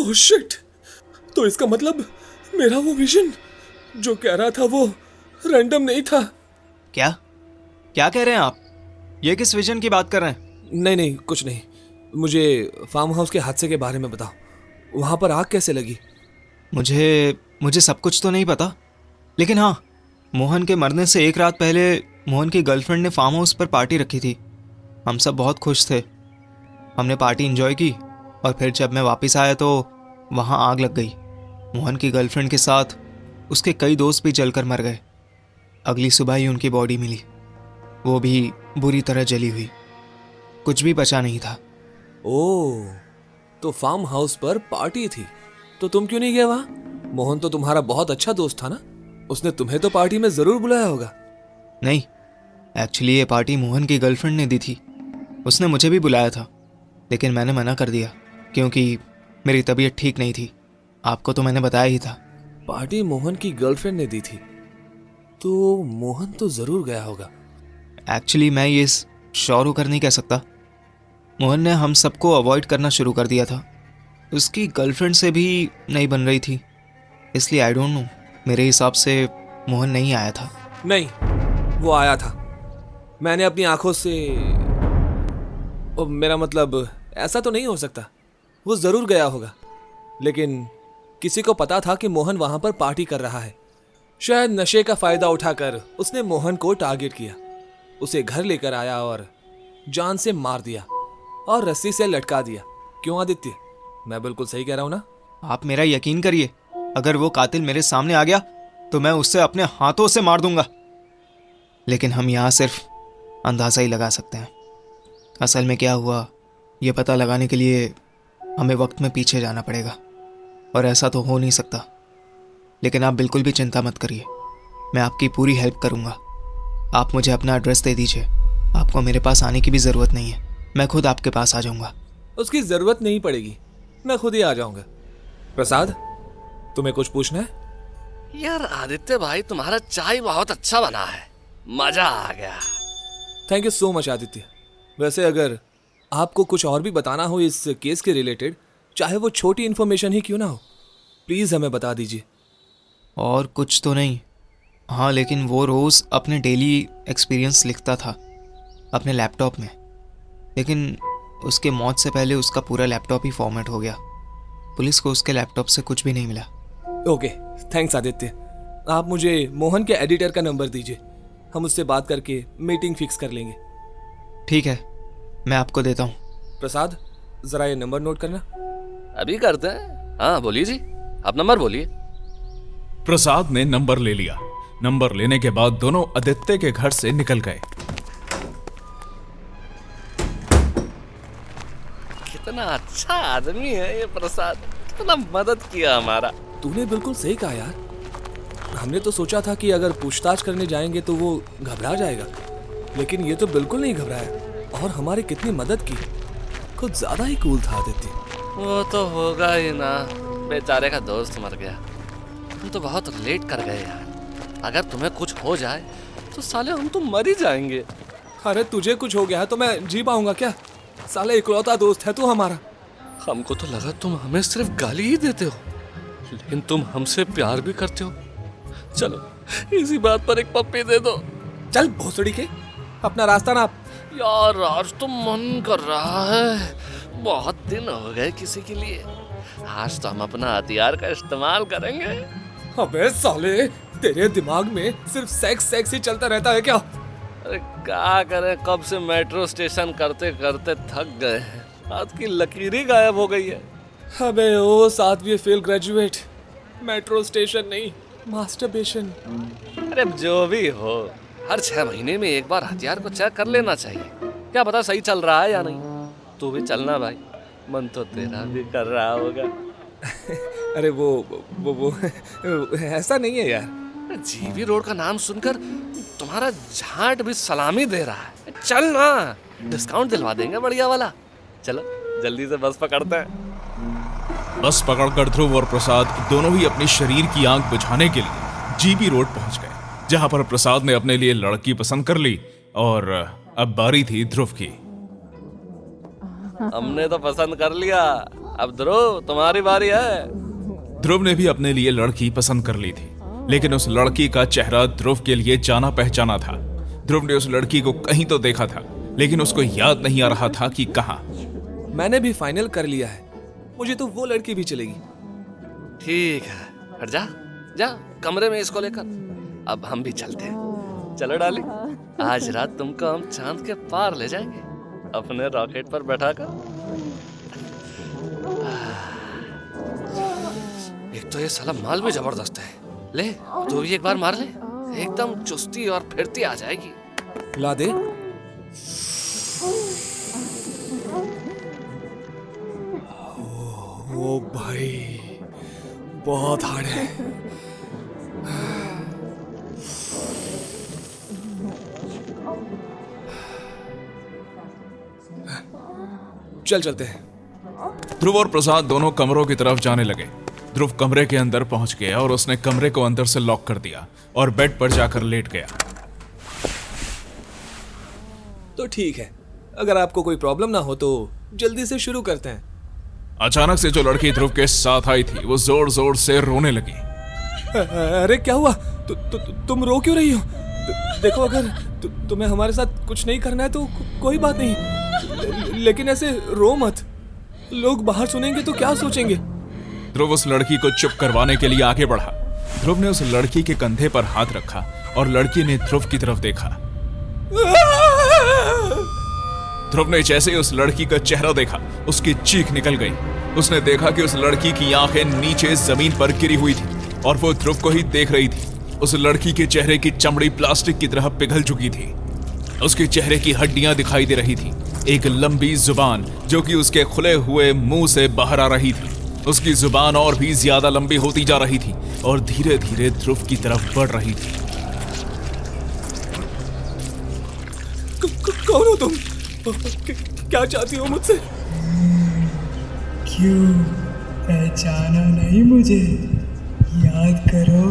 Oh shit, तो इसका मतलब मेरा वो विजन जो कह रहा था वो रैंडम नहीं था। क्या क्या कह रहे हैं आप? ये किस विजन की बात कर रहे हैं? नहीं कुछ नहीं, मुझे फार्म हाउस के हादसे के बारे में बताओ। वहां पर आग कैसे लगी? मुझे सब कुछ तो नहीं पता, लेकिन हाँ, मोहन के मरने से एक रात पहले मोहन की गर्लफ्रेंड ने फार्म हाउस पर पार्टी रखी थी। हम सब बहुत खुश थे, हमने पार्टी एंजॉय की और फिर जब मैं वापस आया तो वहाँ आग लग गई। मोहन की गर्लफ्रेंड के साथ उसके कई दोस्त भी जलकर मर गए। अगली सुबह ही उनकी बॉडी मिली, वो भी बुरी तरह जली हुई, कुछ भी बचा नहीं था। ओह, तो फार्म हाउस पर पार्टी थी, तो तुम क्यों नहीं गए वहां? मोहन तो तुम्हारा बहुत अच्छा दोस्त था ना, उसने तुम्हें तो पार्टी में जरूर बुलाया होगा। नहीं, एक्चुअली ये पार्टी मोहन की गर्लफ्रेंड ने दी थी। उसने मुझे भी बुलाया था, लेकिन मैंने मना कर दिया क्योंकि मेरी तबीयत ठीक नहीं थी। आपको तो मैंने बताया ही था। पार्टी मोहन की गर्लफ्रेंड ने दी थी, तो मोहन तो जरूर गया होगा। एक्चुअली मैं ये श्योर होकर नहीं कह सकता। मोहन ने हम सबको अवॉइड करना शुरू कर दिया था। उसकी गर्लफ्रेंड से भी नहीं बन रही थी, इसलिए आई डोंट नो, मेरे हिसाब से मोहन नहीं आया था। नहीं, वो आया था। मैंने अपनी आंखों से, मेरा मतलब ऐसा तो नहीं हो सकता, वो जरूर गया होगा, लेकिन किसी को पता था कि मोहन वहां पर पार्टी कर रहा है। शायद नशे का फायदा उठाकर उसने मोहन को टारगेट किया, उसे घर लेकर आया और जान से मार दिया और रस्सी से लटका दिया। क्यों आदित्य, मैं बिल्कुल सही कह रहा हूं ना? आप मेरा यकीन करिए, अगर वो कातिल मेरे सामने आ गया तो मैं उससे अपने हाथों से मार दूंगा। लेकिन हम यहाँ सिर्फ अंदाज़ा ही लगा सकते हैं। असल में क्या हुआ ये पता लगाने के लिए हमें वक्त में पीछे जाना पड़ेगा, और ऐसा तो हो नहीं सकता। लेकिन आप बिल्कुल भी चिंता मत करिए, मैं आपकी पूरी हेल्प करूंगा। आप मुझे अपना एड्रेस दे दीजिए, आपको मेरे पास आने की भी ज़रूरत नहीं है, मैं खुद आपके पास आ जाऊंगा। उसकी जरूरत नहीं पड़ेगी, मैं खुद ही आ जाऊंगा। प्रसाद, तुम्हें कुछ पूछना है? यार आदित्य भाई, तुम्हारा चाय बहुत अच्छा बना है, मजा आ गया। Thank you so much Aditya. वैसे अगर आपको कुछ और भी बताना हो इस केस के रिलेटेड, चाहे वो छोटी इन्फॉर्मेशन ही क्यों ना हो, प्लीज़ हमें बता दीजिए। और कुछ तो नहीं, हाँ, लेकिन वो रोज़ अपने डेली एक्सपीरियंस लिखता था अपने लैपटॉप में, लेकिन उसके मौत से पहले उसका पूरा लैपटॉप ही फॉर्मेट हो गया। पुलिस को उसके लैपटॉप से कुछ भी नहीं मिला। Okay, thanks Aditya. आप मुझे मोहन के एडिटर का नंबर दीजिए, हम उससे बात करके मीटिंग फिक्स कर लेंगे। ठीक है, मैं आपको देता हूँ। प्रसाद, ज़रा ये नंबर नोट करना। अभी करते हैं। हाँ बोलिए जी, आप नंबर बोलिए। प्रसाद ने नंबर ले लिया। नंबर लेने के बाद दोनों आदित्य के घर से निकल गए। कितना अच्छा आदमी है ये प्रसाद, कितना मदद किया हमारा। तूने बिल्कुल सही कहा यार, हमने तो सोचा था कि अगर पूछताछ करने जाएंगे तो वो घबरा जाएगा, लेकिन ये तो बिल्कुल नहीं घबराया और हमारी कितनी मदद की। कुछ ज्यादा ही कूल था आदित्य। वो तो होगा ही ना, बेचारे का दोस्त मर गया। हम तो बहुत लेट कर गए यार, अगर तुम्हें कुछ हो जाए तो साले हम तो मर ही जाएंगे। अरे तुझे कुछ हो गया है तो मैं जी पाऊंगा क्या? साले इकलौता दोस्त है तू हमारा। हमको तो लगा तुम हमें सिर्फ गाली ही देते हो, लेकिन तुम हमसे प्यार भी करते हो। चलो इसी बात पर एक पप्पी दे दो। चल भोसड़ी के, अपना रास्ता नाप। यार आज तो मन कर रहा है, बहुत दिन हो गए किसी के लिए। आज तो हम अपना हथियार का इस्तेमाल करेंगे। अबे साले, तेरे दिमाग में सिर्फ सेक्स ही चलता रहता है क्या? अरे क्या करें, कब से मेट्रो स्टेशन करते करते थक गए हैं, हाथ की लकीर ही गायब हो गई है। अबे ओ 7वीं फेल ग्रेजुएट, मेट्रो स्टेशन नहीं, मास्टरबेशन। अरे जो भी हो, हर 6 महीने में एक बार हथियार को चेक कर लेना चाहिए, क्या पता सही चल रहा है या नहीं। तू भी चलना भाई, मन तो तेरा भी कर रहा होगा। अरे वो ऐसा नहीं है यार। जीबी रोड का नाम सुनकर तुम्हारा झाट भी सलामी दे रहा है। चल ना, डिस्काउंट दिलवा देंगे बढ़िया वाला। चलो जल्दी से बस पकड़ते हैं। बस पकड़कर ध्रुव और प्रसाद दोनों ही अपने शरीर की आग बुझाने के लिए जीबी रोड पहुंच गए, जहां पर प्रसाद ने अपने लिए लड़की पसंद कर ली और अब बारी थी ध्रुव की। हमने तो पसंद कर लिया, अब ध्रुव तुम्हारी बारी है। ध्रुव ने भी अपने लिए लड़की पसंद कर ली थी, लेकिन उस लड़की का चेहरा ध्रुव के लिए जाना पहचाना था। ध्रुव ने उस लड़की को कहीं तो देखा था, लेकिन उसको याद नहीं आ रहा था कि कहाँ। मैंने भी फाइनल कर लिया है, मुझे तो वो लड़की भी चलेगी। ठीक है, हट जा जा कमरे में इसको लेकर। अब हम भी चलते हैं। चलो डाली, आज रात तुमको हम चांद के पार ले जाएंगे अपने रॉकेट पर बैठाकर। एक तो ये साला माल भी जबरदस्त है। ले तू भी एक बार मार ले, एकदम चुस्ती और फिरती आ जाएगी। ला दे। ओ भाई, बहुत हार्ड है। चल चलते हैं। ध्रुव और प्रसाद दोनों कमरों की तरफ जाने लगे। ध्रुव कमरे के अंदर पहुंच गया और उसने कमरे को अंदर से लॉक कर दिया और बेड पर जाकर लेट गया। तो ठीक है, अगर आपको कोई प्रॉब्लम ना हो तो जल्दी से शुरू करते हैं। अचानक से जो लड़की ध्रुव के साथ आई थी वो जोर जोर से रोने लगी। अरे क्या हुआ? तुम रो क्यों रही हो? देखो, अगर तुम्हें हमारे साथ कुछ नहीं करना है तो कोई बात नहीं, लेकिन ऐसे रो मत, लोग बाहर सुनेंगे तो क्या सोचेंगे। ध्रुव उस लड़की को चुप करवाने के लिए आगे बढ़ा। ध्रुव ने उस लड़की के कंधे पर हाथ रखा और लड़की ने ध्रुव की तरफ देखा। ध्रुव ने जैसे ही उस लड़की का चेहरा देखा, उसकी चीख निकल गई। उसने देखा कि उस लड़की की आंखें नीचे जमीन पर गिरी हुई थी और वो ध्रुव को ही देख रही थी। उस लड़की के चेहरे की चमड़ी प्लास्टिक की तरह पिघल चुकी थी। उसके चेहरे की हड्डियां दिखाई दे रही थी। एक लंबी जुबान जो कि उसके खुले हुए मुंह से बाहर आ रही थी। उसकी जुबान और भी ज्यादा लंबी होती जा रही थी और धीरे धीरे ध्रुव की तरफ बढ़ रही थी। कौन हो तुम? क्या चाहती हो मुझसे? क्यों पहचाना नहीं मुझे? याद करो।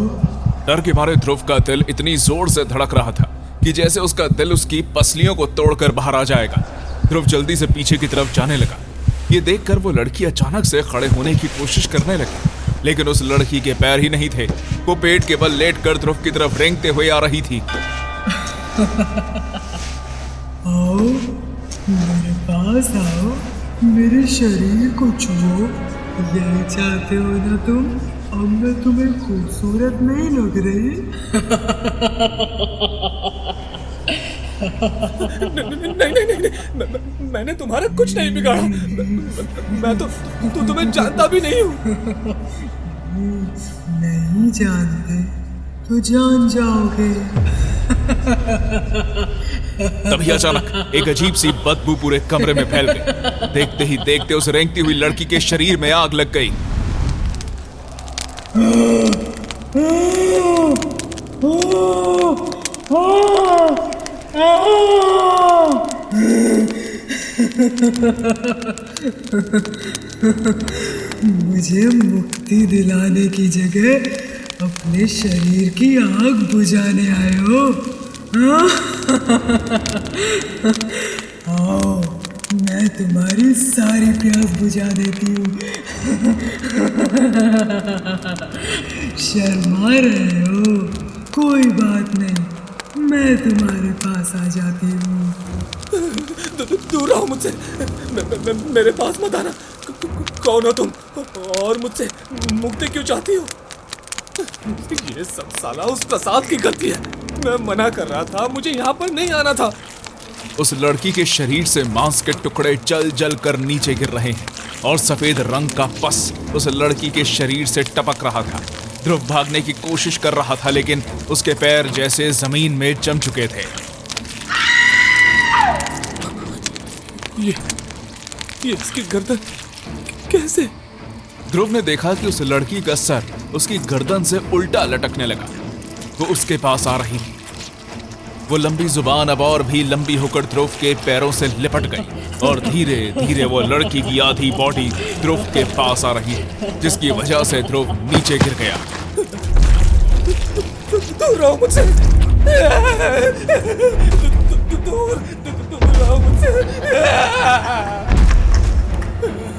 डर के मारे ध्रुव का दिल इतनी जोर से धड़क रहा था कि जैसे उसका दिल उसकी पसलियों को तोड़कर बाहर आ जाएगा। ध्रुव जल्दी से पीछे की तरफ जाने लगा। ये देखकर वो लड़की अचानक से खड़े होने की कोशिश करने लगी, लेकिन उस लड़की के पैर ही नहीं थे। वो पेट के बल लेटकर ध्रुव की तरफ रेंगते हुए आ रही थी। आओ मेरे पास आओ, मेरे शरीर को छुओ। यही चाहते हो ना तुम? अब मैं तुम्हें खूबसूरत नहीं लग रही? नहीं, मैंने तुम्हारा कुछ नहीं बिगाड़ा। मैं तो तुम्हें जानता भी नहीं हूँ। नहीं जानते तो जान जाओगे। तभी अचानक एक अजीब सी बदबू पूरे कमरे में फैल गई। देखते ही देखते उस रेंगती हुई लड़की के शरीर में आग लग गई। मुझे मुक्ति दिलाने की जगह अपने शरीर की आग बुझाने आए हो? आओ, मैं तुम्हारी सारी प्यास बुझा देती हूँ। शर्मा रहे हो? कोई बात नहीं, मैं तुम्हारे पास आ जाती हूँ। दूर रहो मुझसे, मेरे पास मत आना। कौन हो तुम और मुझसे मुक्ति क्यों चाहती हो? ये सब साला उस प्रसाद की गलती है। मैं मना कर रहा था, मुझे यहाँ पर नहीं आना था। उस लड़की के शरीर से मांस के टुकड़े जल जल कर नीचे गिर रहे हैं और सफेद रंग का पस उस लड़की के शरीर से टपक रहा था। ध्रुव भागने की कोशिश कर रहा था, लेकिन उसके पैर जैसे जमीन में जम चुके थे। ये इसकी गर्दन कैसे? ध्रुव ने देखा कि उस लड़की का सर उसकी गर्दन से उल्टा लटकने लगा। वो उसके पास आ रही थी। वो लंबी जुबान अब और भी लंबी होकर ध्रुव के पैरों से लिपट गई और धीरे धीरे वो लड़की की आधी बॉडी ध्रुव के पास आ रही है, जिसकी वजह से ध्रुव नीचे गिर गया। दूर रहो मुझसे, दूर रहो मुझसे।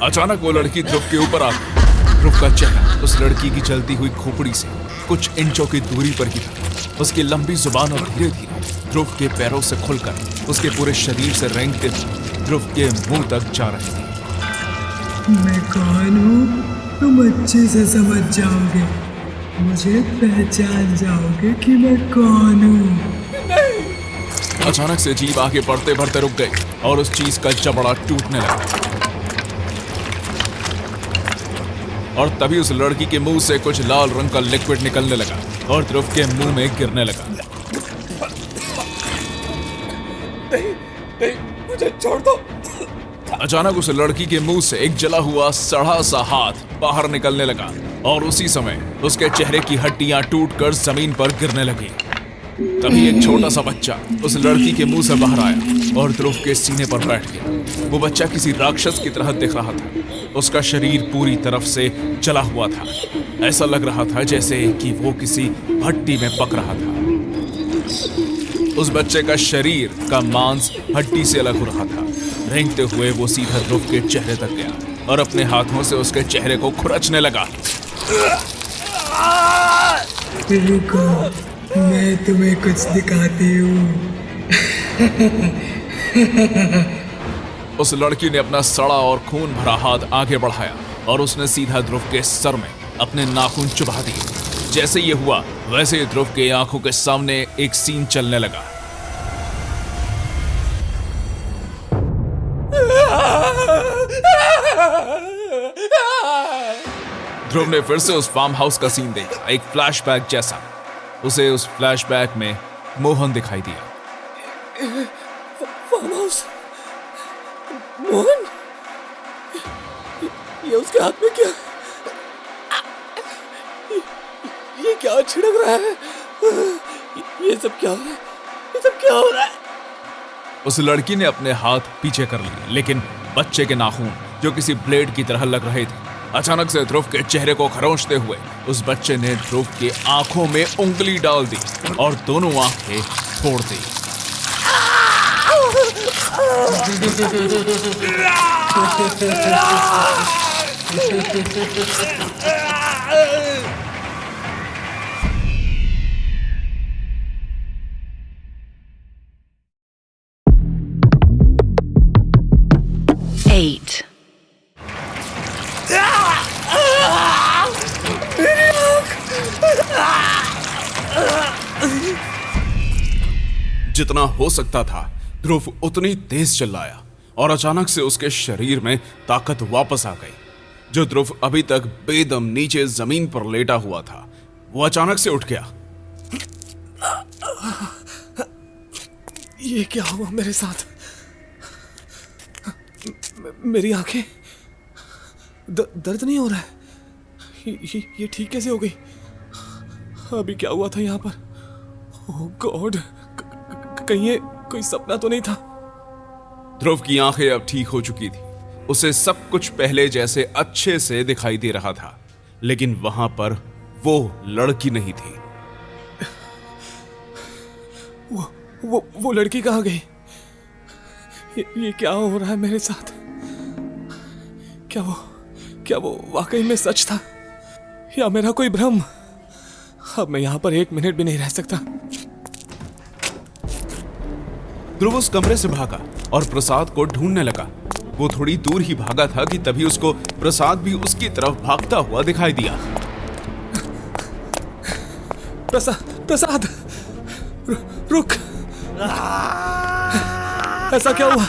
अचानक वो लड़की ध्रुव के ऊपर आ गई। ध्रुव का चेहरा उस लड़की की जलती हुई खोपड़ी से कुछ इंचों की दूरी पर ही था। उसकी लंबी जुबान और धीरे धीरे ध्रुव के पैरों से खुलकर उसके पूरे शरीर से रेंगते हुए ध्रुव के मुंह तक जा रही थी। मैं कौन हूँ तुम अच्छे से समझ जाओगे, मुझे पहचान जाओगे कि मैं कौन हूँ। अचानक से जीभ आगे बढ़ते बढ़ते रुक गई और उस चीज का जबड़ा टूटने लगा। और तभी उस लड़की के मुंह से कुछ लाल रंग का लिक्विड निकलने लगा और ध्रुव के मुंह में गिरने लगा। नहीं, मुझे छोड़ दो। अचानक उस लड़की के मुंह से एक जला हुआ सड़ा सा हाथ बाहर निकलने लगा और उसी समय उसके चेहरे की हड्डियां टूटकर जमीन पर गिरने लगी। तभी एक छोटा सा बच्चा उस लड़की के मुंह से बाहर आया और ध्रुव के सीने पर बैठ गया। वो बच्चा किसी राक्षस की तरह दिख रहा था। उसका शरीर पूरी तरफ से जला हुआ था। ऐसा लग रहा था जैसे कि वो किसी भट्टी में पक रहा था। उस बच्चे का शरीर का मांस हड्डी से अलग हो रहा था। रेंगते हुए वो सीधा ध्रुव के चेहरे तक गया और अपने हाथों से उसके चेहरे को खुरचने लगा। रुको, मैं तुम्हें कुछ दिखाती हूँ। उस लड़की ने अपना सड़ा और खून भरा हाथ आगे बढ़ाया और उसने सीधा ध्रुव के सर में अपने नाखून चुभा दिए। जैसे ये हुआ वैसे ही ध्रुव के आंखों के सामने एक सीन चलने लगा। ध्रुव ने फिर से उस फार्म हाउस का सीन देखा, एक फ्लैशबैक जैसा। उसे उस फ्लैशबैक में मोहन दिखाई दिया। Farm house? मोहन? ये उसके हाथ में क्या? ये क्या छिड़क रहा है? ये सब क्या हो रहा है? ये सब क्या हो रहा है? उस लड़की ने अपने हाथ पीछे कर लिए, लेकिन बच्चे के नाखून जो किसी ब्लेड की तरह लग रहे थे अचानक से ध्रुव के चेहरे को खरोंचते हुए उस बच्चे ने ध्रुव की आंखों में उंगली डाल दी और दोनों आंखें फोड़ दी। Eight. जितना हो सकता था ध्रुव उतनी तेज चिल्लाया और अचानक से उसके शरीर में ताकत वापस आ गई। जो ध्रुव अभी तक बेदम नीचे जमीन पर लेटा हुआ था वो अचानक से उठ गया। ये क्या हुआ मेरे साथ? मेरी आंखें दर्द नहीं हो रहा है। ये ठीक कैसे हो गई? अभी क्या हुआ था यहाँ पर? ओह गॉड, कहीं ये कोई सपना तो नहीं था? ध्रुव की आंखें अब ठीक हो चुकी थी। उसे सब कुछ पहले जैसे अच्छे से दिखाई दे रहा था, लेकिन वहां पर वो लड़की नहीं थी। वो लड़की कहाँ गई? ये क्या हो रहा है मेरे साथ? क्या वो वाकई में सच था या मेरा कोई भ्रम? अब मैं यहाँ पर एक मिनट भी नहीं रह सकता। ध्रुव उस कमरे से भागा और प्रसाद को ढूंढने लगा। वो थोड़ी दूर ही भागा था कि तभी उसको प्रसाद भी उसकी तरफ भागता हुआ दिखाई दिया। प्रसाद, रुक। ऐसा क्या हुआ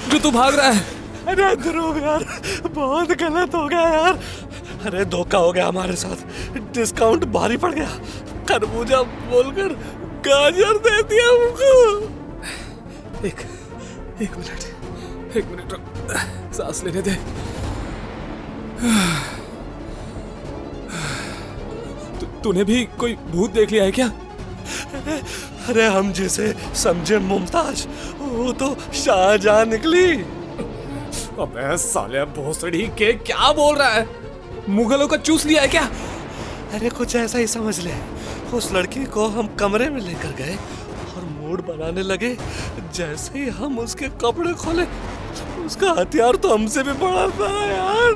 जो तू भाग रहा है? अरे ध्रुव यार, बहुत गलत हो गया यार। अरे धोखा हो गया हमारे साथ। डिस्काउंट भारी पड़ गया। खरबूजा बोलकर गाजर दे दिया हमको। एक मिनट रुक, सांस लेने दे। तूने भी कोई भूत देख लिया है क्या? अरे हम जैसे समझे मुमताज, वो तो शाहजहां निकली। अबे साले भोसड़ी के क्या बोल रहा है? मुगलों का चूस लिया है क्या? अरे कुछ ऐसा ही समझ ले। उस लड़की को हम कमरे में लेकर गए और मूड बनाने लगे। जैसे ही हम उसके कपड़े खोले उसका हथियार तो हमसे भी बड़ा था यार।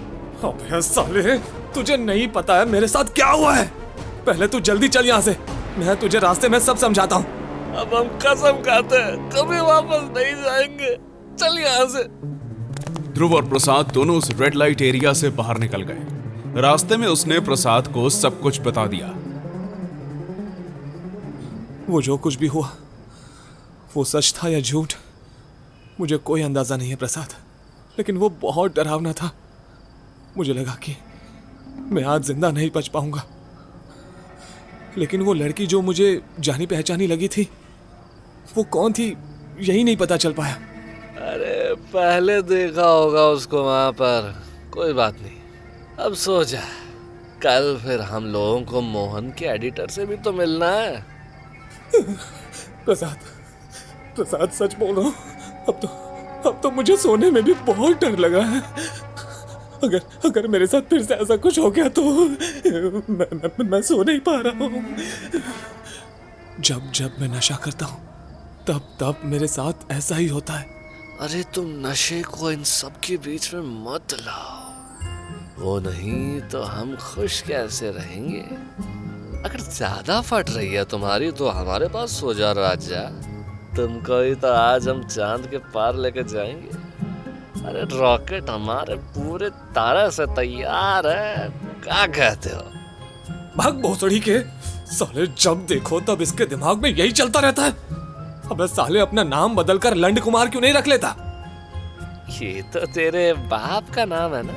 अबे साले, तुझे नहीं पता है मेरे साथ क्या हुआ है। पहले तू जल्दी चल यहाँ से, मैं तुझे रास्ते में सब समझाता हूँ। अब हम कसम खाते हैं कभी वापस नहीं जाएंगे, चल यहाँ से। ध्रुव और प्रसाद दोनों उस रेड लाइट एरिया से बाहर निकल गए। रास्ते में उसने प्रसाद को सब कुछ बता दिया। वो जो कुछ भी हुआ वो सच था या झूठ, मुझे कोई अंदाजा नहीं है प्रसाद, लेकिन वो बहुत डरावना था। मुझे लगा कि मैं आज जिंदा नहीं बच पाऊंगा, लेकिन वो लड़की जो मुझे जानी पहचानी लगी थी वो कौन थी यही नहीं पता चल पाया। अरे पहले देखा होगा उसको वहां पर, कोई बात नहीं। अब सो जा, कल फिर हम लोगों को मोहन के एडिटर से भी तो मिलना है। प्रसाद सच बोल रहा हूँ, अब तो मुझे सोने में भी बहुत डर लगा है। अगर मेरे साथ फिर से ऐसा कुछ हो गया तो मैं सो नहीं पा रहा हूँ। जब मैं नशा करता हूँ तब मेरे साथ ऐसा ही होता है। अरे तुम नशे को इन सब के बीच में मत लाओ, वो नहीं तो हम खुश कैसे रहेंगे। अगर ज्यादा फट रही है तुम्हारी तो हमारे पास सो जा राजा, तुमको ही तो आज हम चांद के पार लेके जाएंगे। अरे रॉकेट हमारे पूरे तरह से तैयार है, क्या कहते हो? भाग भोसड़ी के साले, जब देखो तब इसके दिमाग में यही चलता रहता है। अबे साले, अपना नाम बदलकर लंड कुमार क्यों नहीं रख लेता? ये तो तेरे बाप का नाम है ना,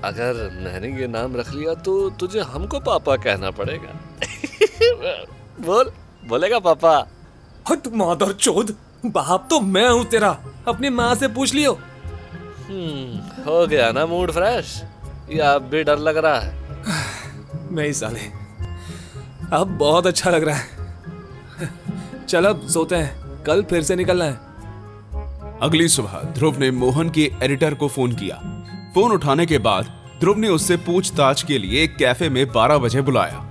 अगर मैंने ये नाम रख लिया तो तुझे हमको पापा कहना पड़ेगा। बोलेगा पापा? हट मादर चोद, बाप तो मैं हूँ तेरा, अपनी माँ से पूछ लियो। हो गया ना मूड फ्रेश, या अब भी डर लग रहा है? नहीं साले, अब बहुत अच्छा लग रहा है। चल अब सोते हैं, कल फिर से निकलना है। अगली सुबह ध्रुव ने मोहन के एडिटर को फोन किया। फोन उठाने के बाद ध्रुव ने उससे पूछताछ के लिए एक कैफे में 12 बजे बुलाया।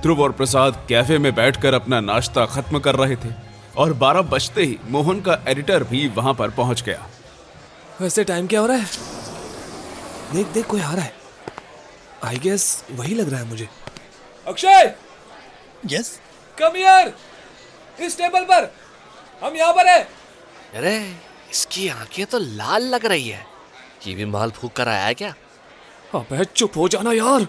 ध्रुव और प्रसाद कैफे में बैठकर अपना नाश्ता खत्म कर रहे थे और 12 बजते ही मोहन का एडिटर भी वहां पर पहुंच गया। वैसे टाइम क्या हो रहा है? देख कोई आ रहा है। आई गेस वही लग रहा है मुझे। अक्षय! यस कम हियर, इस टेबल पर, हम यहाँ पर हैं। अरे इसकी आंखें तो लाल लग रही है, ये भी माल फूक कर आया है क्या? अबे चुप हो जाना यार।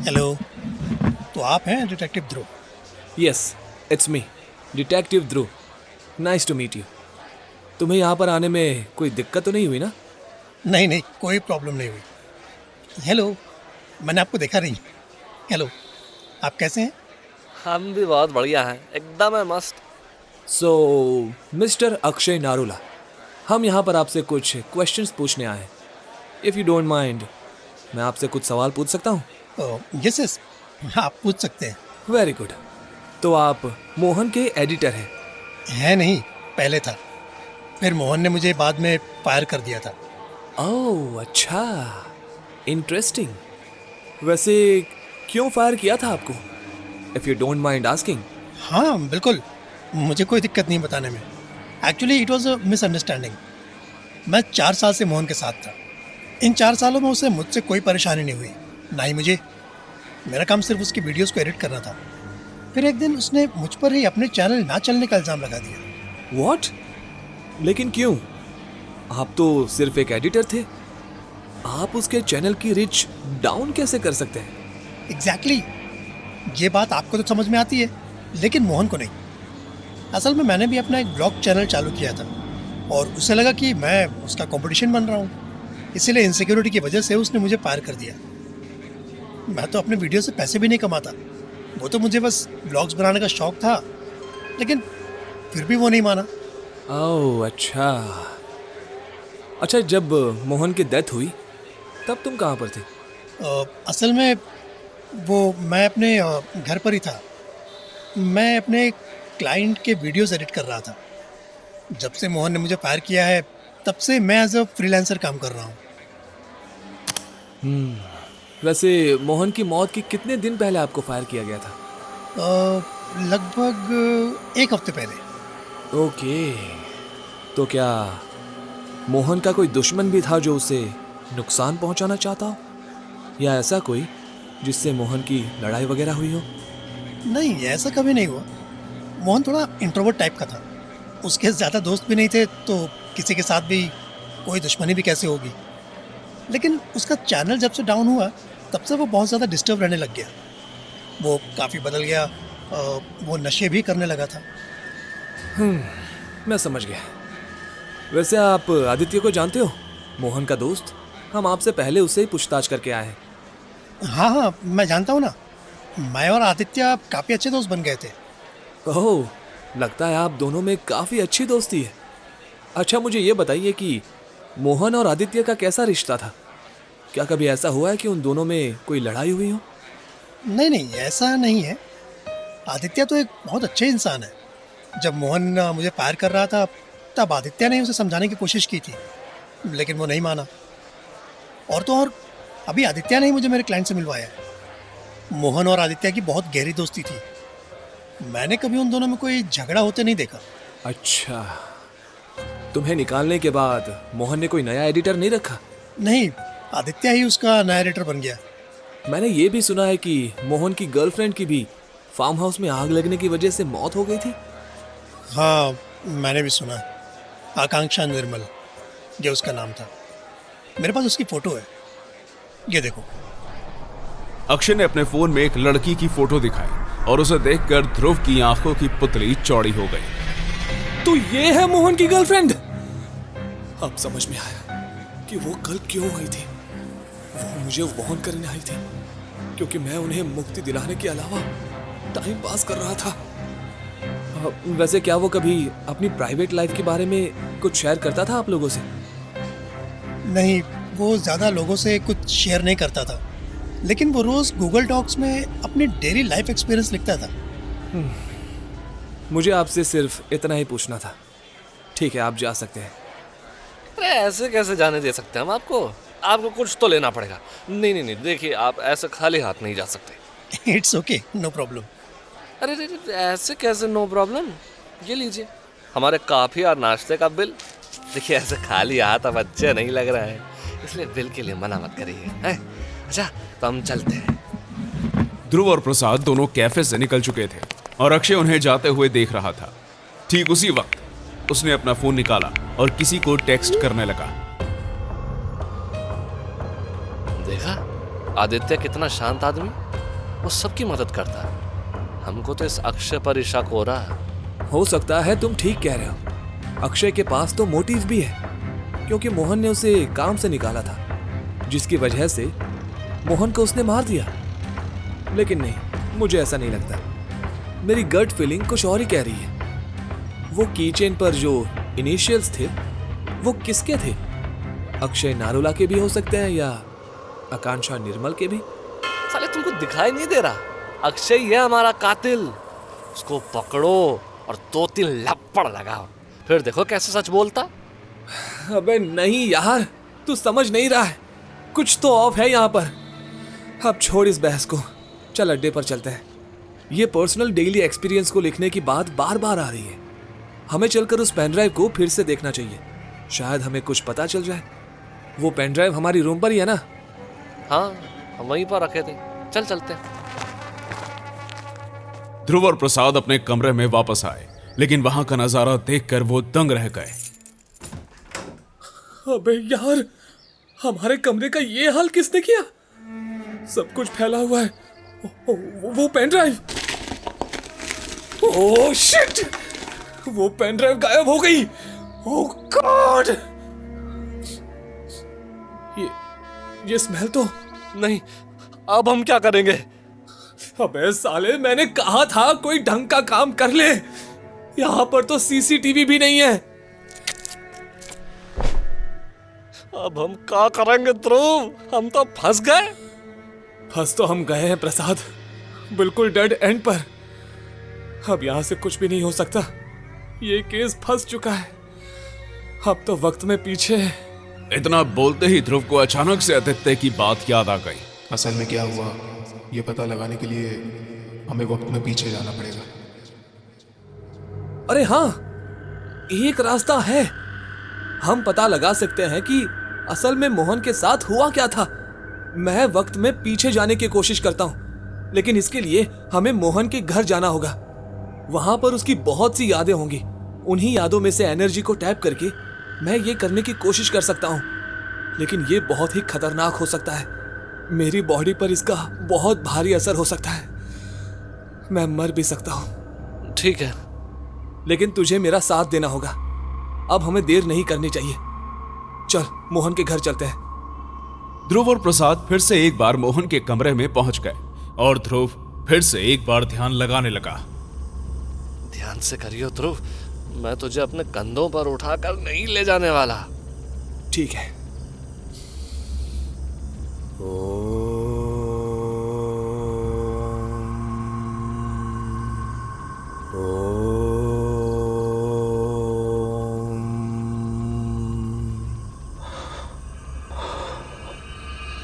हेलो, तो आप हैं detective Dhruv? Yes, it's me, detective Dhruv. Nice to meet you. तुम्हें यहाँ पर आने में कोई दिक्कत तो नहीं हुई ना? नहीं, कोई प्रॉब्लम नहीं हुई। हेलो, मैंने आपको देखा नहीं। हेलो, आप कैसे हैं? हम भी बहुत बढ़िया हैं, एकदम है मस्त। सो मिस्टर अक्षय नारुला, हम यहाँ पर आपसे कुछ क्वेश्चंस पूछने आए हैं। इफ़ यू डोंट माइंड, मैं आपसे कुछ सवाल पूछ सकता हूँ? यस, आप पूछ सकते हैं। Very good. तो आप मोहन के एडिटर हैं? है नहीं, पहले था, फिर मोहन ने मुझे बाद में फायर कर दिया था। ओह अच्छा, इंटरेस्टिंग। वैसे क्यों फायर किया था आपको, if you don't mind asking? हाँ बिल्कुल, मुझे कोई दिक्कत नहीं बताने में। Actually it was a misunderstanding. मैं 4 साल से मोहन के साथ था। इन 4 सालों में उसे मुझसे कोई परेशानी नहीं हुई, ना ही मुझे। मेरा काम सिर्फ उसकी वीडियोस को एडिट करना था। फिर एक दिन उसने मुझ पर ही अपने चैनल ना चलने का इल्ज़ाम लगा दिया। व्हाट? लेकिन क्यों? आप तो सिर्फ एक एडिटर थे, आप उसके चैनल की रीच डाउन कैसे कर सकते हैं? एग्जैक्टली, ये बात आपको तो समझ में आती है, लेकिन मोहन को नहीं। असल में मैंने भी अपना एक ब्लॉग चैनल चालू किया था और उसे लगा कि मैं उसका कंपटीशन बन रहा हूँ, इसीलिए इनसिक्योरिटी की वजह से उसने मुझे फायर कर दिया। मैं तो अपने वीडियो से पैसे भी नहीं कमाता, वो तो मुझे बस ब्लॉग्स बनाने का शौक था, लेकिन फिर भी वो नहीं माना। ओह अच्छा। अच्छा, जब मोहन की डेथ हुई तब तुम कहाँ पर थे? असल में मैं अपने घर पर ही था। मैं अपने क्लाइंट के वीडियोस एडिट कर रहा था। जब से मोहन ने मुझे फायर किया है तब से मैं एज अ फ्रीलांसर काम कर रहा हूँ। वैसे मोहन की मौत के कितने दिन पहले आपको फायर किया गया था? लगभग 1 हफ्ते पहले। ओके, तो क्या मोहन का कोई दुश्मन भी था जो उसे नुकसान पहुंचाना चाहता हो, या ऐसा कोई जिससे मोहन की लड़ाई वगैरह हुई हो? नहीं, ऐसा कभी नहीं हुआ। मोहन थोड़ा इंट्रोवर्ट टाइप का था, उसके ज़्यादा दोस्त भी नहीं थे, तो किसी के साथ भी कोई दुश्मनी भी कैसे होगी। लेकिन उसका चैनल जब से डाउन हुआ तब से वो बहुत ज़्यादा डिस्टर्ब रहने लग गया। वो काफ़ी बदल गया, वो नशे भी करने लगा था। मैं समझ गया। वैसे आप आदित्य को जानते हो, मोहन का दोस्त? हम आपसे पहले उससे ही पूछताछ करके आए हैं। हाँ हाँ, मैं जानता हूँ ना। मैं और आदित्य काफ़ी अच्छे दोस्त बन गए थे। ओह, लगता है आप दोनों में काफ़ी अच्छी दोस्ती है। अच्छा, मुझे ये बताइए कि मोहन और आदित्य का कैसा रिश्ता था? क्या कभी ऐसा हुआ है कि उन दोनों में कोई लड़ाई हुई हो? नहीं नहीं, ऐसा नहीं है। आदित्य तो एक बहुत अच्छे इंसान है। जब मोहन मुझे फायर कर रहा था तब आदित्य ने उसे समझाने की कोशिश की थी, लेकिन वो नहीं माना। और तो और अभी आदित्य ने ही मुझे मेरे क्लाइंट से मिलवाया है। मोहन और आदित्य की बहुत गहरी दोस्ती थी। मैंने कभी उन दोनों में कोई झगड़ा होते नहीं देखा। अच्छा, तुम्हें निकालने के बाद मोहन ने कोई नया एडिटर नहीं रखा? नहीं, आदित्य ही उसका नया एडिटर बन गया। मैंने ये भी सुना है कि मोहन की गर्लफ्रेंड की भी फार्म हाउस में आग लगने की वजह से मौत हो गई थी। हाँ, मैंने भी सुना। आकांक्षा निर्मल, ये उसका नाम था। मेरे पास उसकी फ़ोटो है, ये देखो। अक्षय ने अपने फोन में एक लड़की की फोटो दिखाई और उसे देखकर ध्रुव की आंखों की पुतली चौड़ी हो गई। तो ये है मोहन की गर्लफ्रेंड। अब समझ में आया कि वो कल क्यों आई थी। वो मुझे वॉर्न करने आई थी क्योंकि मैं उन्हें मुक्ति दिलाने के अलावा टाइम पास कर रहा था। वैसे क्या वो कभी अपनी प्राइवेट लाइफ के बारे में कुछ शेयर करता था आप लोगों से? नहीं, वो ज़्यादा लोगों से कुछ शेयर नहीं करता था, लेकिन वो रोज़ गूगल डॉक्स में अपनी डेली लाइफ एक्सपीरियंस लिखता था। मुझे आपसे सिर्फ इतना ही पूछना था। ठीक है, आप जा सकते हैं। अरे ऐसे कैसे जाने दे सकते हैं हम आपको? आपको कुछ तो लेना पड़ेगा। नहीं नहीं नहीं, देखिए आप ऐसे खाली हाथ नहीं जा सकते। It's okay, no problem. अरे ऐसे कैसे नो प्रॉब्लम? ये लीजिए हमारे काफ़ी और नाश्ते का बिल। देखिए ऐसे खाली हाथ अब अच्छे नहीं लग रहा है, इसलिए बिल के लिए मना मत करिए, हैं? अच्छा, तो हम चलते हैं। ध्रुव और प्रसाद दोनों कैफे से निकल चुके थे और अक्षय उन्हें जाते हुए देख रहा था। ठीक उसी वक्त उसने अपना फोन निकाला और किसी को टेक्स्ट करने लगा। देखा, आदित्य कितना शांत आदमी, वो सबकी मदद करता है। हमको तो इस अक्षय पर शक हो रहा है। हो सकता है तुम ठीक कह रहे हो। अक्षय के पास तो मोटिव भी है, क्योंकि मोहन ने उसे काम से निकाला था, जिसकी वजह से मोहन को उसने मार दिया। लेकिन नहीं, मुझे ऐसा नहीं लगता। मेरी गट फीलिंग कुछ और ही कह रही है। वो कीचेन पर जो इनिशियल्स थे वो किसके थे? अक्षय नारोला के भी हो सकते हैं या आकांक्षा निर्मल के भी। साले तुमको दिखाई नहीं दे रहा? अक्षय ही है हमारा कातिल। उसको पकड़ो और 2-3 लपड़ लगाओ, फिर देखो कैसे सच बोलता। अबे नहीं यार, तू समझ नहीं रहा है। कुछ तो ऑफ है यहाँ पर। अब छोड़ इस बहस को, चल अड्डे पर चलते हैं। ये पर्सनल डेली एक्सपीरियंस को लिखने की बात बार बार आ रही है। हमें चलकर उस पेन ड्राइव को फिर से देखना चाहिए, शायद हमें कुछ पता चल जाए। वो पेन ड्राइव हमारी रूम पर ही है ना? हाँ, हम वहीं पर रखे थे। चल चलते हैं। ध्रुव और प्रसाद अपने कमरे में वापस आए, लेकिन वहां का नजारा देखकर वो दंग रह गए। अबे यार, हमारे कमरे का ये हाल किसने किया? सब कुछ फैला हुआ है। वो पेन ड्राइव। ओह शिट, वो पेन ड्राइव गायब हो गई। ओह गॉड, ये स्मेल तो नहीं, अब हम क्या करेंगे? अबे साले, मैंने कहा था कोई ढंग का काम कर ले। यहां पर तो सीसीटीवी भी नहीं है। अब हम क्या करेंगे ध्रुव? हम तो फंस गए। फंस तो हम गए हैं प्रसाद, बिल्कुल डेड एंड पर। अब यहां से कुछ भी नहीं हो सकता। ये केस फंस चुका है। अब तो वक्त में पीछे है। इतना बोलते ही ध्रुव को अचानक से आदित्य की बात याद आ गई। असल में क्या हुआ ये पता लगाने के लिए हमें वक्त में पीछे जाना पड़ेगा। अरे हाँ, एक रास्ता है। हम पता लगा सकते हैं कि असल में मोहन के साथ हुआ क्या था। मैं वक्त में पीछे जाने की कोशिश करता हूँ, लेकिन इसके लिए हमें मोहन के घर जाना होगा। वहां पर उसकी बहुत सी यादें होंगी। उन्हीं यादों में से एनर्जी को टैप करके मैं ये करने की कोशिश कर सकता हूँ, लेकिन ये बहुत ही खतरनाक हो सकता है। मेरी बॉडी पर इसका बहुत भारी असर हो सकता है। मैं मर भी सकता हूँ। ठीक है, लेकिन तुझे मेरा साथ देना होगा। अब हमें देर नहीं करनी चाहिए। चल मोहन के घर चलते हैं। ध्रुव और प्रसाद फिर से एक बार मोहन के कमरे में पहुंच गए और ध्रुव फिर से एक बार ध्यान लगाने लगा। ध्यान से करियो ध्रुव, मैं तुझे अपने कंधों पर उठाकर नहीं ले जाने वाला। ठीक है।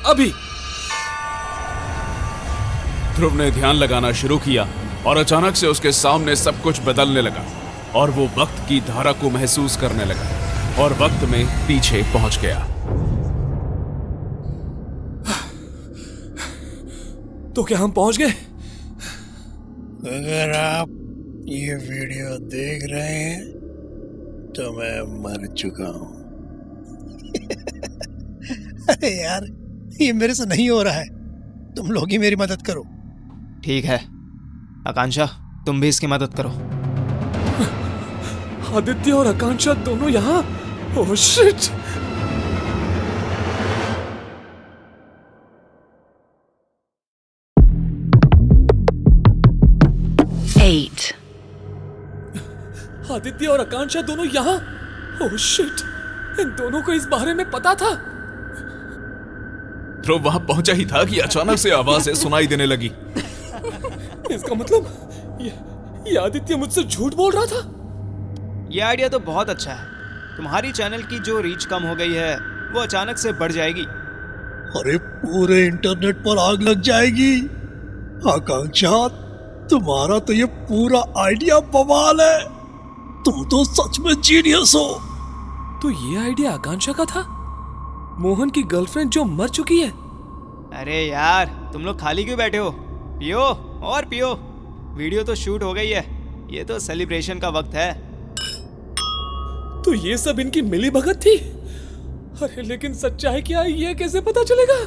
अभी ध्रुव ने ध्यान लगाना शुरू किया और अचानक से उसके सामने सब कुछ बदलने लगा और वो वक्त की धारा को महसूस करने लगा और वक्त में पीछे पहुंच गया। तो क्या हम पहुंच गए? अगर आप ये वीडियो देख रहे हैं तो मैं मर चुका हूं। अरे यार, ये मेरे से नहीं हो रहा है। तुम लोग ही मेरी मदद करो। ठीक है आकांक्षा, तुम भी इसकी मदद करो। आदित्य और आकांक्षा दोनों यहाँ? Oh shit! आदित्य और आकांक्षा दोनों यहाँ? Oh shit! इन दोनों को इस बारे में पता था। ध्रुव वहां पहुंचा ही था कि अचानक से आवाजें सुनाई देने लगी। इसका मतलब ये आदित्य मुझसे झूठ बोल रहा था। ये आइडिया तो बहुत अच्छा है। तुम्हारी चैनल की जो रीच कम हो गई है वो अचानक से बढ़ जाएगी। अरे पूरे इंटरनेट पर आग लग जाएगी। आकांक्षा, तुम्हारा तो ये पूरा आइडिया बवाल है। तुम तो सच में जीनियस हो। तो ये आइडिया आकांक्षा का था? मोहन की गर्लफ्रेंड जो मर चुकी है? अरे यार, तुम लोग खाली क्यों बैठे हो? पियो और पियो। वीडियो तो शूट हो गई है, ये तो सेलिब्रेशन का वक्त है। तो ये सब इनकी मिली भगत थी? अरे लेकिन सच्चाई क्या है ये कैसे पता चलेगा?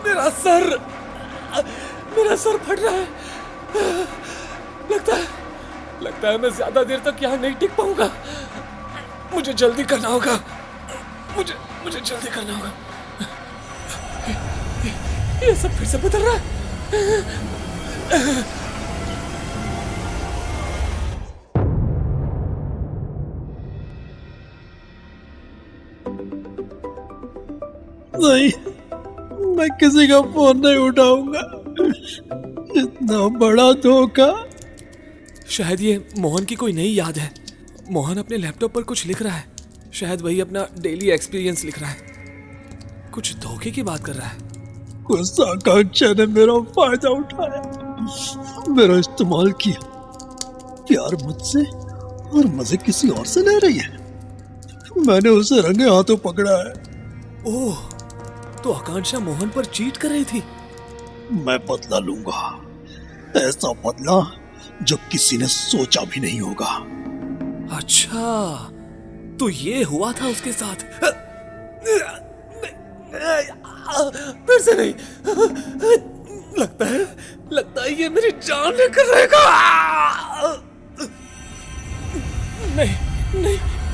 मेरा सर फट रहा है। लगता है मैं ज्यादा देर तक यहाँ नहीं टिक पाऊंगा। मुझे जल्दी करना होगा। मुझे जल्दी करना होगा। ये सब फिर से बदल रहा है। नहीं, मैं किसी का फोन नहीं उठाऊंगा। इतना बड़ा धोखा। शायद ये मोहन की कोई नई याद है। मोहन अपने लैपटॉप पर कुछ लिख रहा है। शायद वही अपना डेली एक्सपीरियंस लिख रहा है। कुछ धोखे की बात कर रहा है। उस आकांक्षा ने मेरा फायदा उठाया, मेरा इस्तेमाल किया। प्यार मुझसे और मजे किसी और से ले रही है। मैंने उसे रंगे हाथों पकड़ा है। ओह, तो आकांक्षा मोहन पर चीट कर रही थी। मैं बदला लूंगा, ऐसा बदला जो किसी ने सोचा भी नहीं होगा। अच्छा, तो ये हुआ था उसके साथ। फिर से नहीं। लगता है ये मेरी जान लेकर रहेगा।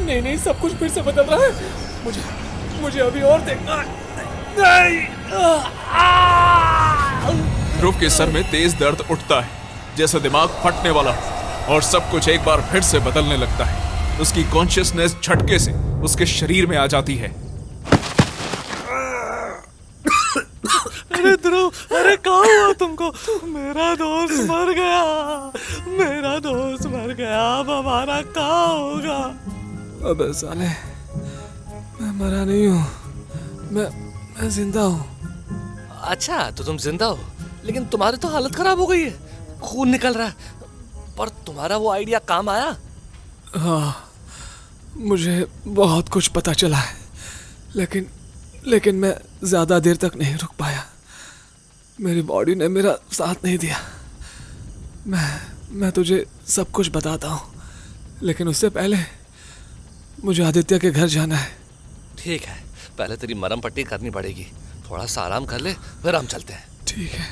नहीं, सब कुछ फिर से बदल रहा है। मुझे अभी और देखना है। ध्रुव के सर में तेज दर्द उठता है, जैसे दिमाग फटने वाला हो, और सब कुछ एक बार फिर से बदलने लगता है। उसकी कॉन्शियसनेस झटके से उसके शरीर में आ जाती है। अरे ध्रुव, अरे कहाँ हुआ तुमको? मेरा दोस्त मर गया। अब हमारा कहाँ होगा? अबे साले, मैं मरा नहीं हूँ। मैं जिंदा हूँ। अच्छा, तो तुम जिंदा हो, लेकिन तुम्हारी तो हालत खराब हो गई है। खून निकल रहा है। पर तुम्हारा वो आइडिया काम आया? हाँ, मुझे बहुत कुछ पता चला है, लेकिन मैं ज़्यादा देर तक नहीं रुक पाया। मेरी बॉडी ने मेरा साथ नहीं दिया। मैं तुझे सब कुछ बताता हूँ, लेकिन उससे पहले मुझे आदित्य के घर जाना है। ठीक है, पहले तेरी मरहम पट्टी करनी पड़ेगी। थोड़ा सा आराम कर ले, फिर हम चलते हैं। ठीक है।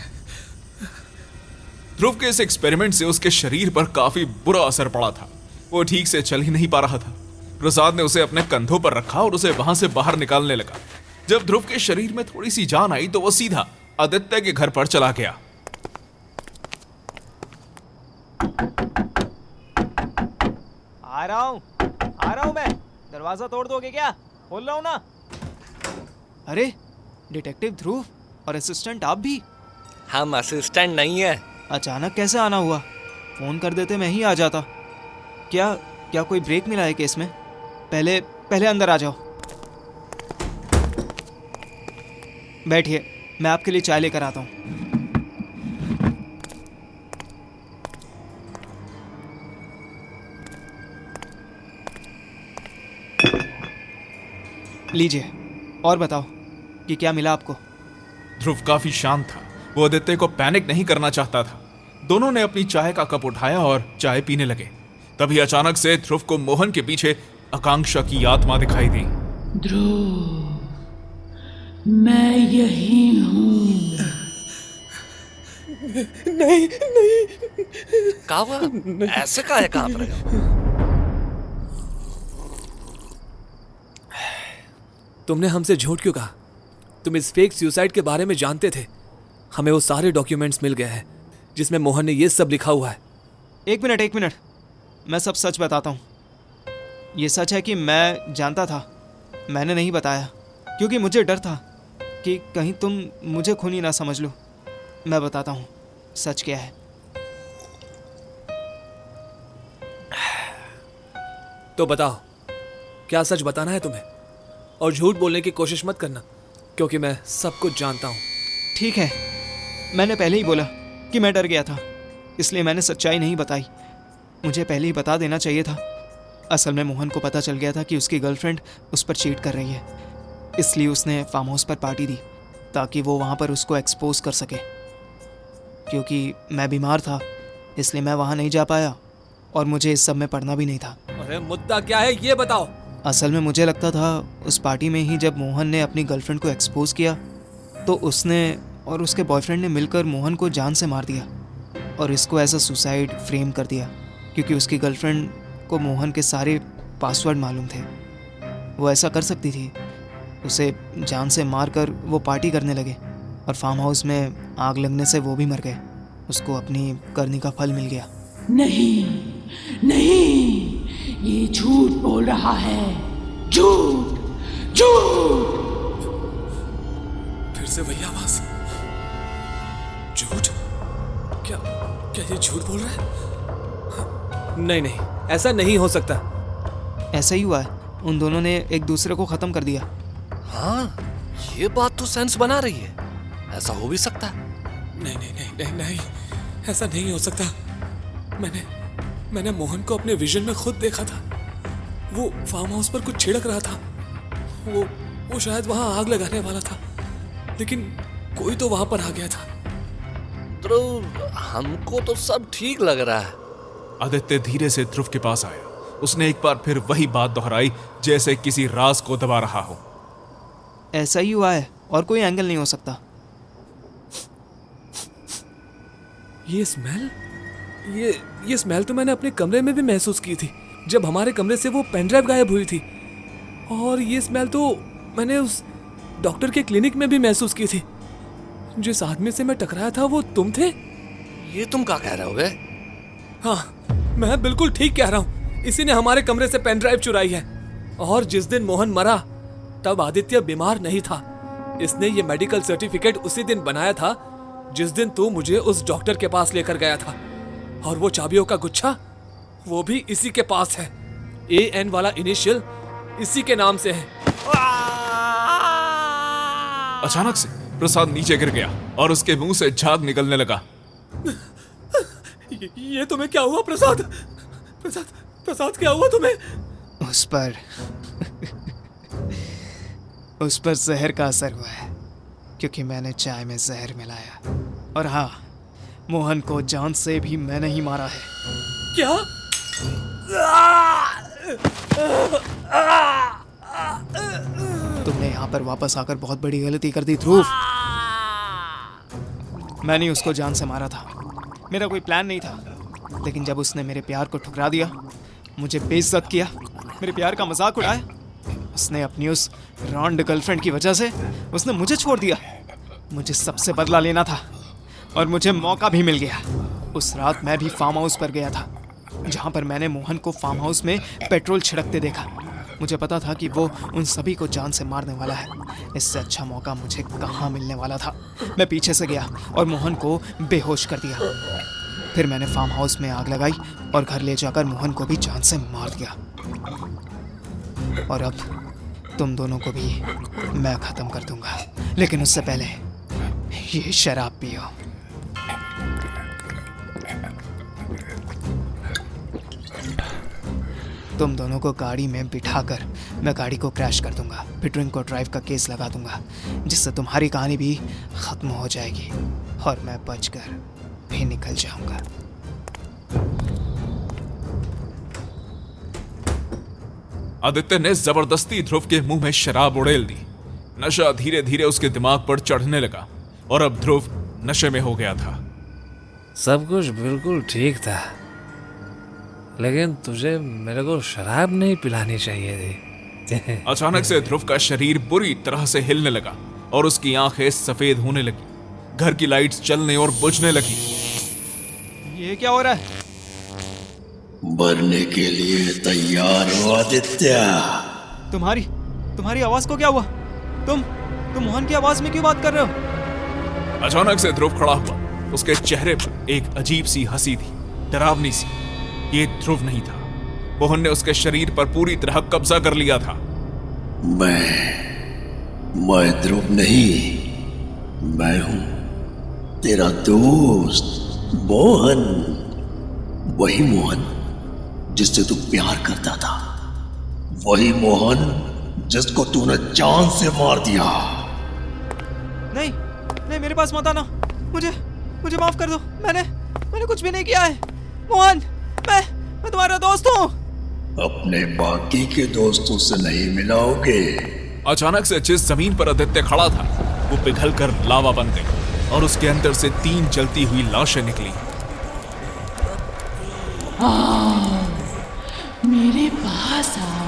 ध्रुव के इस एक्सपेरिमेंट से उसके शरीर पर काफी बुरा असर पड़ा था। वो ठीक से चल ही नहीं पा रहा था। प्रसाद ने उसे अपने कंधों पर रखा और उसे वहां से बाहर निकालने लगा। जब ध्रुव के शरीर में थोड़ी सी जान आई तो वो सीधा आदित्य के घर पर चला गया। आ रहा हूँ मैं। दरवाजा तोड़ दोगे क्या? खोल रहा हूँ ना। अरे डिटेक्टिव ध्रुव और असिस्टेंट आप भी? हम असिस्टेंट नहीं है। अचानक कैसे आना हुआ? फोन कर देते मैं ही आ जाता। क्या कोई ब्रेक मिला है केस में? पहले अंदर आ जाओ। बैठिए, मैं आपके लिए चाय लेकर आता हूँ। लीजिए, और बताओ कि क्या मिला आपको? ध्रुव काफी शांत था। वो आदित्य को पैनिक नहीं करना चाहता था। दोनों ने अपनी चाय का कप उठाया और चाय पीने लगे। तभी अचानक से ध्रुव को मोहन के पीछे आकांक्षा की आत्मा दिखाई दी। ध्रुव, मैं यही हूँ। नहीं। क्या हुआ? ऐसे काहे कांप रहे हो? तुमने हमसे झूठ क्यों कहा? तुम इस फेक सुसाइड के बारे में जानते थे। हमें वो सारे डॉक्यूमेंट्स मिल गए हैं जिसमें मोहन ने ये सब लिखा हुआ है। एक मिनट, मैं सब सच बताता हूँ। ये सच है कि मैं जानता था, मैंने नहीं बताया क्योंकि मुझे डर था कि कहीं तुम मुझे खूनी ना समझ लो। मैं बताता हूँ सच क्या है। तो बताओ, क्या सच बताना है तुम्हें? और झूठ बोलने की कोशिश मत करना, क्योंकि मैं सब कुछ जानता हूँ। ठीक है, मैंने पहले ही बोला कि मैं डर गया था, इसलिए मैंने सच्चाई नहीं बताई। मुझे पहले ही बता देना चाहिए था। असल में मोहन को पता चल गया था कि उसकी गर्लफ्रेंड उस पर चीट कर रही है, इसलिए उसने फार्म हाउस पर पार्टी दी ताकि वो वहाँ पर उसको एक्सपोज कर सके। क्योंकि मैं बीमार था इसलिए मैं वहाँ नहीं जा पाया और मुझे इस सब में पढ़ना भी नहीं था। अरे मुद्दा क्या है ये बताओ। असल में मुझे लगता था उस पार्टी में ही जब मोहन ने अपनी गर्लफ्रेंड को एक्सपोज किया तो उसने और उसके बॉयफ्रेंड ने मिलकर मोहन को जान से मार दिया और इसको एज अ सुसाइड फ्रेम कर दिया, क्योंकि उसकी गर्लफ्रेंड को मोहन के सारे पासवर्ड मालूम थे। वो ऐसा कर सकती थी। उसे जान से मार कर वो पार्टी करने लगे और फार्म हाउस में आग लगने से वो भी मर गए। उसको अपनी करनी का फल मिल गया। नहीं, ये झूठ बोल रहा है। झूठ। फिर से वही आवाज। झूठ? क्या ये झूठ बोल रहा है? नहीं, ऐसा नहीं हो सकता। ऐसा ही हुआ है। उन दोनों ने एक दूसरे को ख़त्म कर दिया। हाँ, ये बात तो सेंस बना रही है। ऐसा हो भी सकता है। नहीं, ऐसा नहीं हो सकता। मैंने मोहन को अपने विजन में खुद देखा था। वो फार्म हाउस पर कुछ छिड़क रहा था। वो शायद वहां आग लगाने वाला था, लेकिन कोई तो वहां पर आ गया था। तो हमको तो सब ठीक लग रहा है। आदित्य धीरे से ध्रुव के पास आया। उसने एक बार फिर वही बात दोहराई, जैसे किसी राज को दबा रहा हो। ऐसा ही हुआ है और कोई एंगल नहीं हो सकता। ये स्मेल ये स्मेल तो मैंने अपने कमरे में भी महसूस की थी, जब हमारे कमरे से वो पेन ड्राइव गायब हुई थी। और ये स्मेल तो मैंने उस डॉक्टर के क्लिनिक में भी महसूस की थी। जिस आदमी से मैं टकराया था वो तुम थे। ये तुम क्या कह रहे हो बे? हाँ, मैं बिल्कुल ठीक कह रहा हूँ। इसी ने हमारे कमरे से पेन ड्राइव चुराई है। और जिस दिन मोहन मरा तब आदित्य बीमार नहीं था। इसने ये मेडिकल सर्टिफिकेट उसी दिन बनाया था जिस दिन तू मुझे उस डॉक्टर के पास लेकर गया था। और वो चाबियों का गुच्छा, वो भी इसी के पास है। AN वाला इनिशियल इसी के नाम से है। अचानक से प्रसाद नीचे गिर गया और उसके मुंह से झाग निकलने लगा। ये तुम्हें क्या हुआ प्रसाद? प्रसाद, प्रसाद क्या हुआ तुम्हें? उस पर जहर का असर हुआ है, क्योंकि मैंने चाय में जहर मिलाया। और हाँ, मोहन को जान से भी मैंने ही मारा है। क्या? तुमने यहाँ पर वापस आकर बहुत बड़ी गलती कर दी ध्रुव। मैंने उसको जान से मारा था, मेरा कोई प्लान नहीं था। लेकिन जब उसने मेरे प्यार को ठुकरा दिया, मुझे बेइज्जत किया, मेरे प्यार का मजाक उड़ाया, उसने अपनी उस रॉन्ड गर्लफ्रेंड की वजह से उसने मुझे छोड़ दिया। मुझे सबसे बदला लेना था और मुझे मौका भी मिल गया। उस रात मैं भी फार्म हाउस पर गया था, जहाँ पर मैंने मोहन को फार्म हाउस में पेट्रोल छिड़कते देखा। मुझे पता था कि वो उन सभी को जान से मारने वाला है। इससे अच्छा मौका मुझे कहाँ मिलने वाला था। मैं पीछे से गया और मोहन को बेहोश कर दिया। फिर मैंने फार्म हाउस में आग लगाई और घर ले जाकर मोहन को भी जान से मार दिया। और अब तुम दोनों को भी मैं खत्म कर दूंगा, लेकिन उससे पहले ये शराब पियो। तुम दोनों को गाड़ी में बिठाकर मैं गाड़ी को क्रैश कर दूंगा, फिर ड्रिंक और ड्राइव का केस लगा दूंगा, जिससे तुम्हारी कहानी भी खत्म हो जाएगी और मैं बचकर भी निकल जाऊंगा। आदित्य ने जबरदस्ती ध्रुव के मुंह में शराब उड़ेल दी। नशा धीरे धीरे उसके दिमाग पर चढ़ने लगा और अब ध्रुव नशे में हो गया था। सब कुछ बिल्कुल ठीक था, लेकिन तुझे मेरे को शराब नहीं पिलानी चाहिए थी। अचानक से ध्रुव का शरीर बुरी तरह से हिलने लगा और उसकी आंखें सफेद होने लगी। घर की लाइट्स जलने और बुझने लगी। ये क्या हो रहा है? मरने के लिए तैयार हो आदित्य? तुम्हारी आवाज को क्या हुआ? तुम मोहन की आवाज में क्यों बात कर रहे हो? अचानक से ध्रुव खड़ा हुआ। उसके चेहरे पर एक अजीब सी हंसी थी, डरावनी सी। ये ध्रुव नहीं था। मोहन ने उसके शरीर पर पूरी तरह कब्जा कर लिया था। मैं ध्रुव नहीं, मैं हूं तेरा दोस्त मोहन। वही मोहन जिससे तू प्यार करता था, वही मोहन जिसको तूने जान से मार दिया। नहीं, मेरे पास मत आना। मुझे माफ कर दो। मैंने कुछ भी नहीं किया है। मोहन, मैं तुम्हारा दोस्त हूँ। अपने बाकी के दोस्तों से नहीं मिलाओगे। अचानक से जिस जमीन पर आदित्य खड़ा था वो पिघलकर लावा बन गई और उसके अंदर से 3 जलती हुई लाशें निकली। मेरे पास आओ,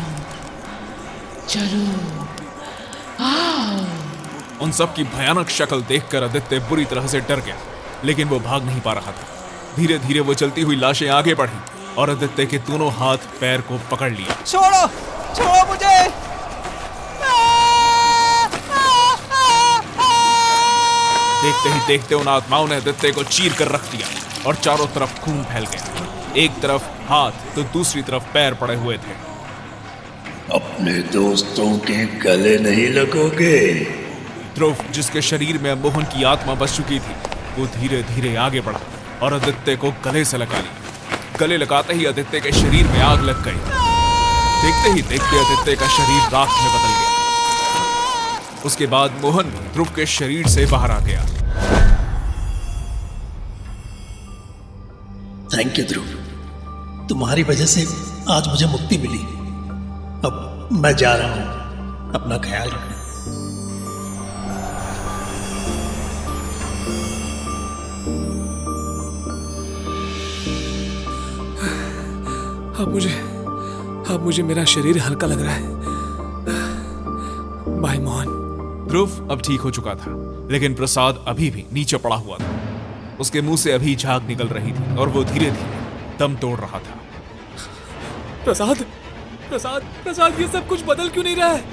चलो आओ। उन सब की भयानक शक्ल देखकर आदित्य बुरी तरह से डर गया, लेकिन वो भाग नहीं पा रहा था। धीरे धीरे वो चलती हुई लाशें आगे बढ़ी और आदित्य के दोनों हाथ पैर को पकड़ लिया। छोड़ो मुझे। देखते ही देखते उन आत्माओं ने आदित्य को चीर कर रख दिया और चारों तरफ खून फैल गया। एक तरफ हाथ तो दूसरी तरफ पैर पड़े हुए थे। अपने दोस्तों के गले नहीं लगोगे। ध्रुव, जिसके शरीर में मोहन की आत्मा बस चुकी थी, वो धीरे धीरे आगे बढ़ा और आदित्य को गले से लगा लिया। गले लगाते ही आदित्य के शरीर में आग लग गई। देखते ही देखते आदित्य का शरीर राख में बदल गया। उसके बाद मोहन ध्रुव के शरीर से बाहर आ गया। थैंक यू ध्रुव, तुम्हारी वजह से आज मुझे मुक्ति मिली। अब मैं जा रहा हूं, अपना ख्याल रखना। अब मुझे मेरा शरीर हल्का लग रहा है। बाय मोहन। ध्रुव अब ठीक हो चुका था, लेकिन प्रसाद अभी भी नीचे पड़ा हुआ था। उसके मुंह से अभी झाग निकल रही थी और वो धीरे धीरे दम तोड़ रहा था। प्रसाद, ये सब कुछ बदल क्यों नहीं रहा है?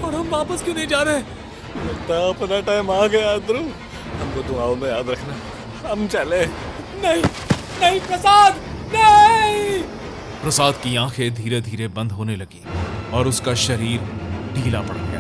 और हम वापस क्यों नहीं जा रहे? लगता है अपना टाइम आ गया ध्रुव। हमको दुआओं में याद रखना। हम चले। नहीं प्रसाद, नहीं। प्रसाद की आंखें धीरे धीरे बंद होने लगी और उसका शरीर ढीला पड़ गया।